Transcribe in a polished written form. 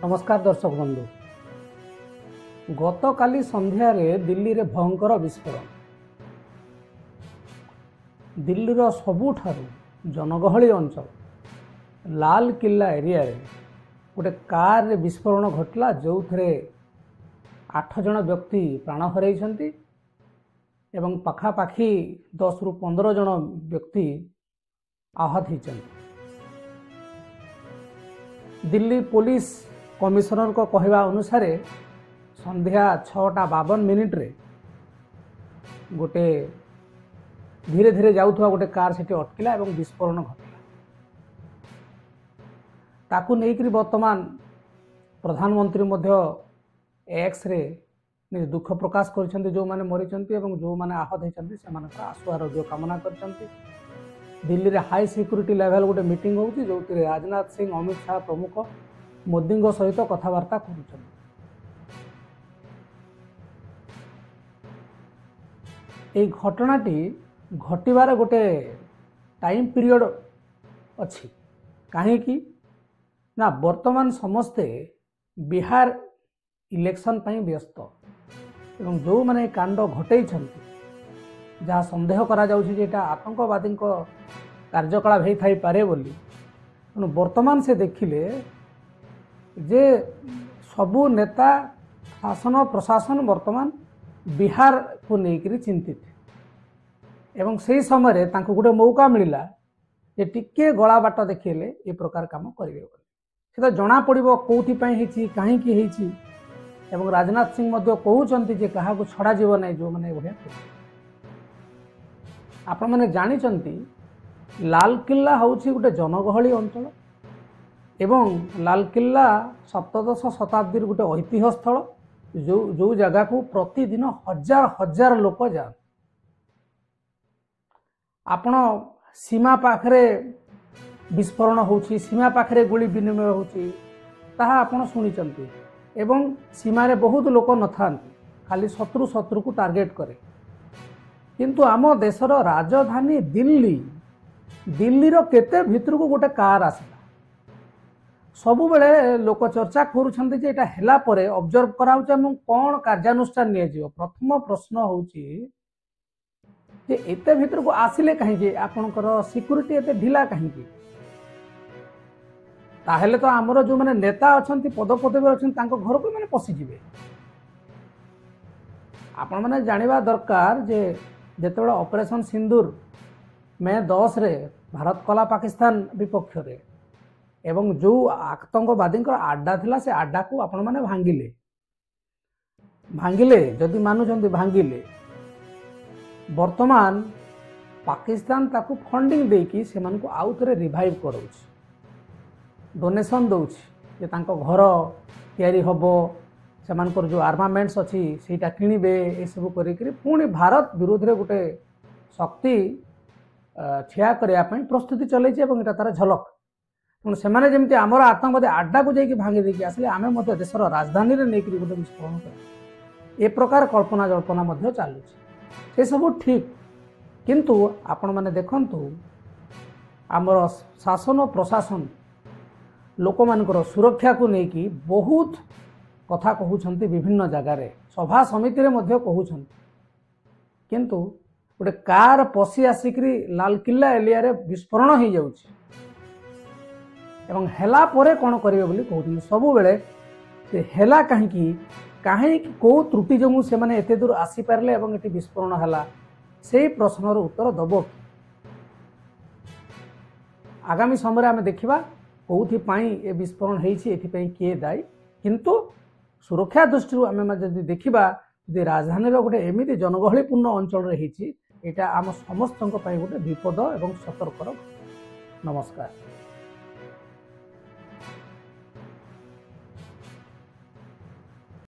नमस्कार दर्शक बंधु। गतकाली संध्यार दिल्ली रे भयंकर विस्फोरण। दिल्ली रो सबुठारु जनगहली अंचल लाल किला एरिया रे गोटे कार रे विस्फोरण घटला जो थे 8 जन व्यक्ति प्राण हराइछन्ति एवं पाखापाखि 10 रु 15 जन व्यक्ति आहत होइछन्ति। दिल्ली पुलिस कमिशनर को कहवा अनुसार संध्या 6:52 रे गोटे धीरे धीरे जाउथवा गोटे कार सेठी अटकिला एवं विस्फोरण घटिला। ताकू नेइकरी वर्तमान प्रधानमंत्री मध्य एक्स रे दुख प्रकाश करछन्ति जो माने मरिछन्ति एवं जो माने आहत होइछन्ति सेमानका आशु आरोग्य कामना करछन्ति। दिल्ली रे हाई सिक्यूरिटी लेवल गोटे मीटिंग होउची जो राजनाथ सिंह अमित शाह प्रमुख मोदी सहित कथबार्ता करुछन्ति। এই ঘটনাটি ঘটিবার গোटे टाइम पीरियड अच्छी कहीं ना वर्तमान समस्ते बिहार इलेक्शन पर व्यस्त एवं जो माने कांड घटे जहाँ संदेह करा जाउछि जे एटा आतंकवादी कार्यकलाप हो थाई पारे बोली तेणु वर्तमान से देखिले जे सबू नेता शासन प्रशासन वर्तमान बिहार को लेकर चिंतित एवं से समय तांको गोटे मौका मिलला जे टिके गला बाट देखिले ए प्रकार काम करेंगे से तो जना पड़ो कौथि कहीं एवं राजनाथ सिंह कहते जे क्या छड़ा जीव ना जो मैंने भाया आपण मैंने जानी लाल किला हूँ गोटे जनगहली अंचल एवं लाल किला सप्तदश शताब्दी गोटे ऐतिह्य स्थल जो जगह को प्रतिदिन हजार हजार लोक जाते। आपण सीमा पाखरे विस्फोरण होची सीमा पाखरे गोली विनिमय होची ताहा आपण सुनिचंती एवं सीमा रे बहुत लोक न थांती खाली शत्रु को टार्गेट करे किंतु आम देशर राजधानी दिल्ली रो केते भितर को गोटे कार आसला सबु बेले लोक चर्चा करुछन्ति जे एटा हेला परे ऑब्जर्व कराउछ एवं कोन कार्यानुष्ठान निया जिवो। प्रथम प्रश्न होउची जे एते भितर को आसिले कहीं आपनकर सिक्यूरिटी एते ढिला कहीं ताहेले तो आमर जो माने नेता अछन्ति पद पदवी अछन्ति तांको घर को माने पसि जिवे। आपण माने जानिबा दरकार जे जेतेबेला ऑपरेशन सिंदूर मे 10 रे भारत कला पाकिस्तान विपक्ष रे एवं जो आतंकवादी आड्डा थिला से आड्डा को आपण माने भांगिले जदि मानुचंती भांगिले वर्तमान पाकिस्तान ताकू फंडिंग देकी से मानको आउ थरे रिवाइव करोछ डोनेशन दउछि जे तांको घर तयारी हबो से मानकर जो आर्मामेंट्स अछि सेटा किनिबे ए सब करी पुणी भारत विरोध रे गोटे शक्ति ठिया करिया पई प्रस्तुति चलै छै एवं एटा तार झलक तेणु से जमी आमर आतंकवादी आड्डा को जाकि भांगी देकी आसले आमे मध्य देशर राजधानी रे नेकरी गोटे विस्फोरण कर ए प्रकार कल्पना जल्पना चलुछि से सब ठीक किंतु आपण माने देखंतु आमर शासन प्रशासन लोक मानकर सुरक्षा को लेकिन बहुत कथा कहउछन्ति विभिन्न जगार सभा समिति रे मध्य कहउछन्ति किंतु गोटे कार पशि आसिकरी लाल किला एरिया रे विस्फोरण हो जाउछि एवं हेला परे कौन करेंगे बोली कहते सबु बेले से हेला कहीं को त्रुटि जो से माने एते दूर आसी पारले एवं एटी विस्फोरण हैला से प्रश्नर उत्तर दब आगामी समय आम देखा कौथि ए विस्फोरण होती किए दायी किंतु सुरक्षा दृष्टि आम जब देखा राजधानी गोटे एमती जनगहलीपूर्ण अंचल रही आम समस्त गोटे विपद एवं सतर्कर। नमस्कार।